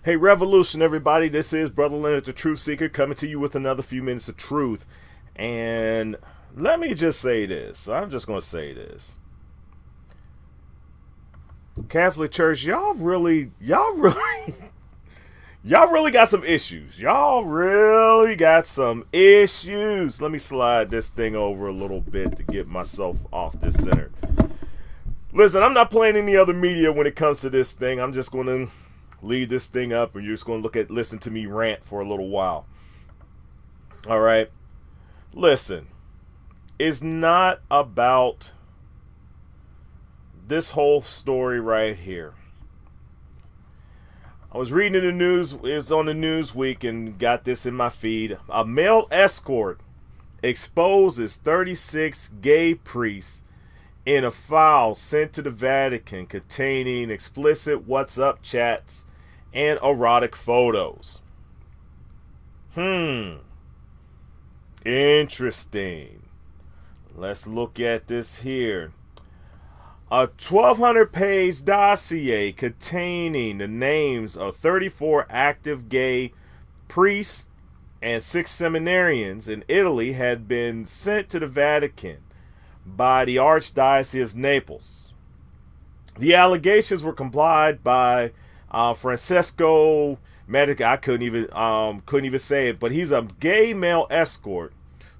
Hey, Revolution, everybody. This is Brother Leonard, the Truth Seeker, coming to you with another few minutes of truth. And let me just say this. I'm just going to say this. Catholic Church, y'all really got some issues. Y'all really got some issues. Let me slide this thing over a little bit to get myself off this center. Listen, I'm not playing any other media when it comes to this thing. I'm just going to leave this thing up and you're just going to listen to me rant for a little while. All right. Listen, it's not about this whole story right here. I was reading in the news, it was on the Newsweek, and got this in my feed. A male escort exposes 36 gay priests in a file sent to the Vatican containing explicit WhatsApp chats and erotic photos. Interesting. Let's look at this here. A 1,200-page dossier containing the names of 34 active gay priests and 6 seminarians in Italy had been sent to the Vatican by the Archdiocese of Naples. The allegations were complied by Francesco Medica. I couldn't even say it, but he's a gay male escort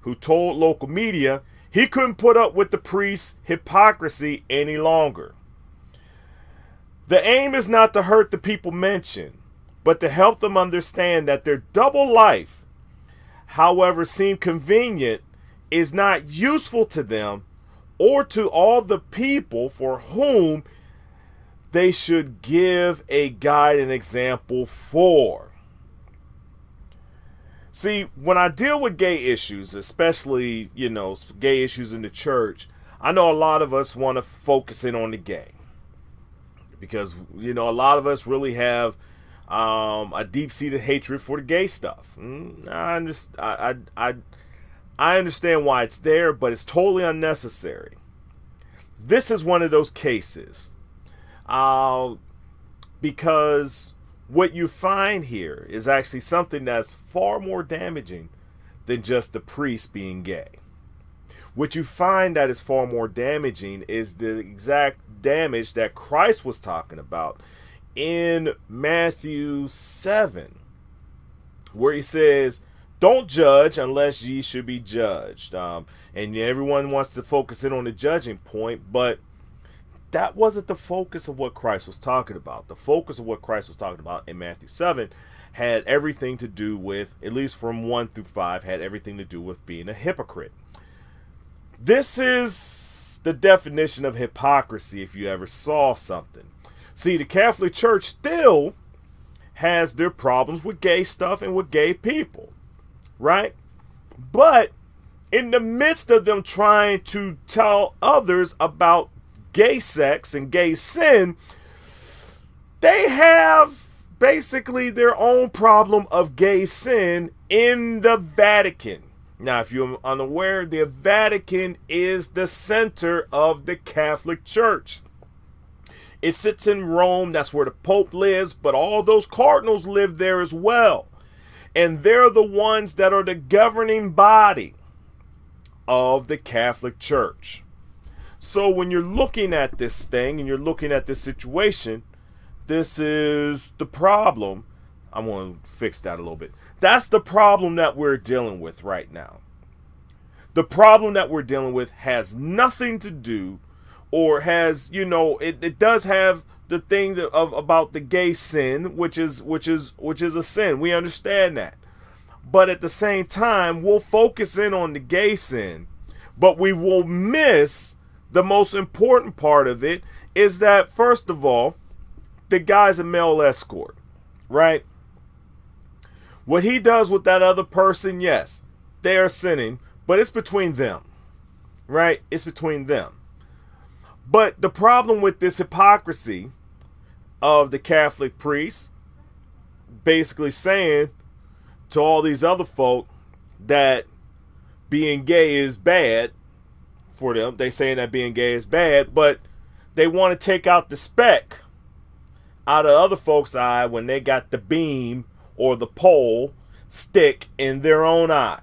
who told local media he couldn't put up with the priest's hypocrisy any longer. The aim is not to hurt the people mentioned, but to help them understand that their double life, however seem convenient, is not useful to them or to all the people for whom they should give a guide and example for. See, when I deal with gay issues, especially, gay issues in the church, I know a lot of us want to focus in on the gay. Because, a lot of us really have a deep-seated hatred for the gay stuff. I understand why it's there, but it's totally unnecessary. This is one of those cases. Because what you find here is actually something that's far more damaging than just the priest being gay. What you find that is far more damaging is the exact damage that Christ was talking about in Matthew 7, where he says, "Don't judge unless ye should be judged." And everyone wants to focus in on the judging point, but that wasn't the focus of what Christ was talking about. The focus of what Christ was talking about in Matthew 7 had everything to do with, at least from 1 through 5, had everything to do with being a hypocrite. This is the definition of hypocrisy if you ever saw something. See, the Catholic Church still has their problems with gay stuff and with gay people, right? But in the midst of them trying to tell others about gay sex and gay sin, they have basically their own problem of gay sin in the Vatican. Now, if you're unaware, the Vatican is the center of the Catholic Church. It sits in Rome. That's where the Pope lives, but all those cardinals live there as well. And they're the ones that are the governing body of the Catholic Church. So when you're looking at this thing and you're looking at this situation, this is the problem. I'm going to fix that a little bit. That's the problem that we're dealing with right now. The problem that we're dealing with has nothing to do, or has, it does have the thing about the gay sin, which is a sin. We understand that. But at the same time, we'll focus in on the gay sin, but we will miss the most important part of it is that, first of all, the guy's a male escort, right? What he does with that other person, yes, they are sinning, but it's between them, right? It's between them. But the problem with this hypocrisy of the Catholic priests basically saying to all these other folk that being gay is bad for them. They saying that being gay is bad, but they want to take out the speck out of other folks' eye when they got the beam or the pole stick in their own eye.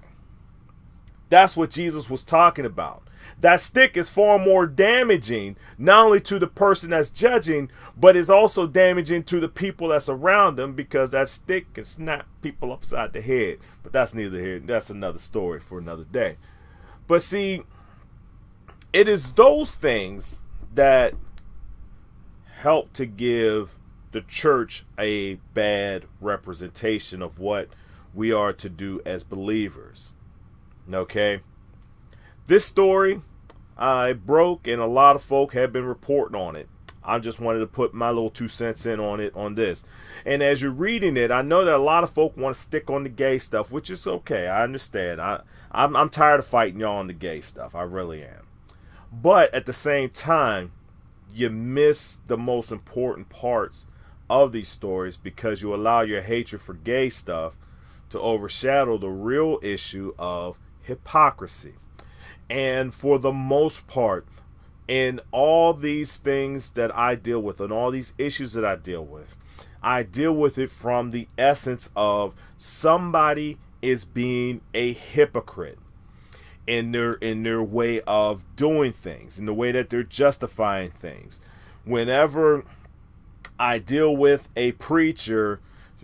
That's what Jesus was talking about. That stick is far more damaging, not only to the person that's judging, but is also damaging to the people that's around them, because that stick can snap people upside the head. But that's neither here. That's another story for another day. But see, it is those things that help to give the church a bad representation of what we are to do as believers. Okay? This story, it broke, and a lot of folk have been reporting on it. I just wanted to put my little 2 cents in on it, on this. And as you're reading it, I know that a lot of folk want to stick on the gay stuff, which is okay. I understand. I'm tired of fighting y'all on the gay stuff. I really am. But at the same time, you miss the most important parts of these stories because you allow your hatred for gay stuff to overshadow the real issue of hypocrisy. And for the most part, in all these things that I deal with and all these issues that I deal with it from the essence of somebody is being a hypocrite in their way of doing things, in the way that they're justifying things. Whenever I deal with a preacher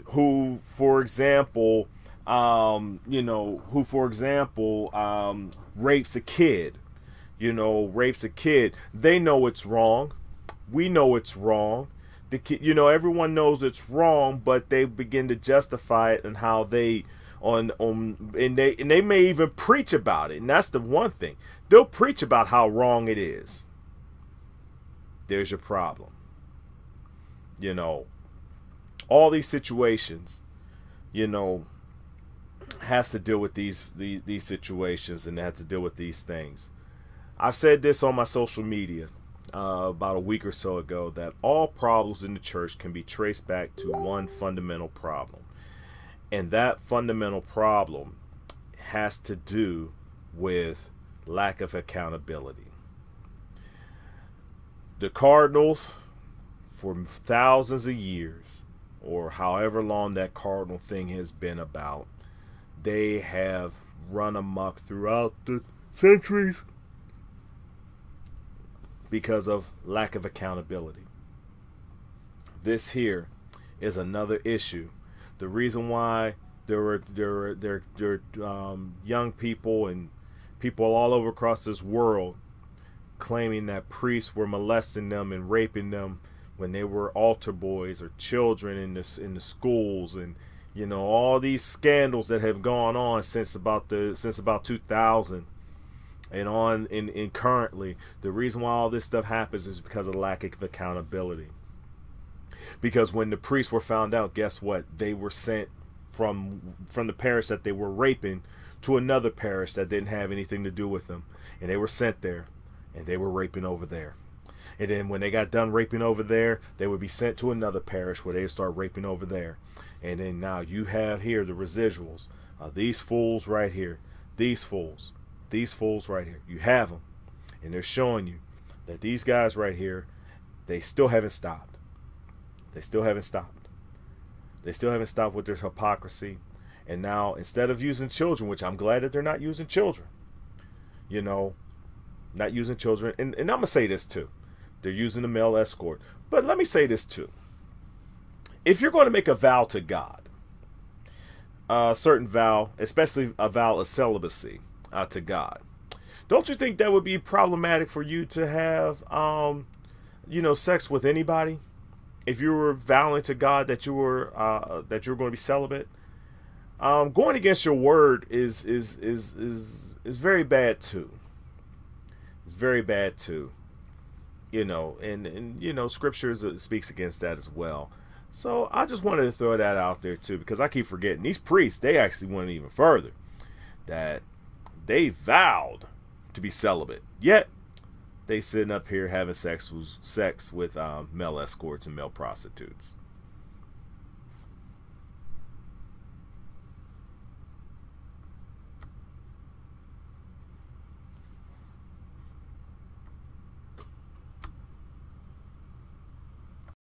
who, for example, rapes a kid, they know it's wrong. We know it's wrong. The kid, everyone knows it's wrong, but they begin to justify it and how they and they may even preach about it. And that's the one thing. They'll preach about how wrong it is. There's your problem. All these situations, has to deal with these situations and has to deal with these things. I've said this on my social media about a week or so ago, that all problems in the church can be traced back to one fundamental problem. And that fundamental problem has to do with lack of accountability. The Cardinals, for thousands of years, or however long that Cardinal thing has been about, they have run amok throughout the centuries because of lack of accountability. This here is another issue. The reason why there are young people and people all over across this world claiming that priests were molesting them and raping them when they were altar boys or children in the schools, and all these scandals that have gone on since about 2000 and on in currently. The reason why all this stuff happens is because of lack of accountability. Because when the priests were found out, guess what? They were sent from the parish that they were raping to another parish that didn't have anything to do with them, and they were sent there, and they were raping over there. And then when they got done raping over there, they would be sent to another parish where they would start raping over there. And then now you have here the residuals of these fools right here. These fools right here. You have them. And they're showing you that these guys right here, they still haven't stopped. They still haven't stopped. They still haven't stopped with their hypocrisy. And now, instead of using children, which I'm glad that they're not using children, not using children. And I'm going to say this too. They're using the male escort. But let me say this too. If you're going to make a vow to God, a certain vow, especially a vow of celibacy to God, don't you think that would be problematic for you to have, sex with anybody? If you were vowing to God that you were going to be celibate, going against your word is very bad too. It's very bad too. And scripture speaks against that as well. So I just wanted to throw that out there too, because I keep forgetting these priests, they actually went even further, that they vowed to be celibate, yet they sitting up here having sex with male escorts and male prostitutes.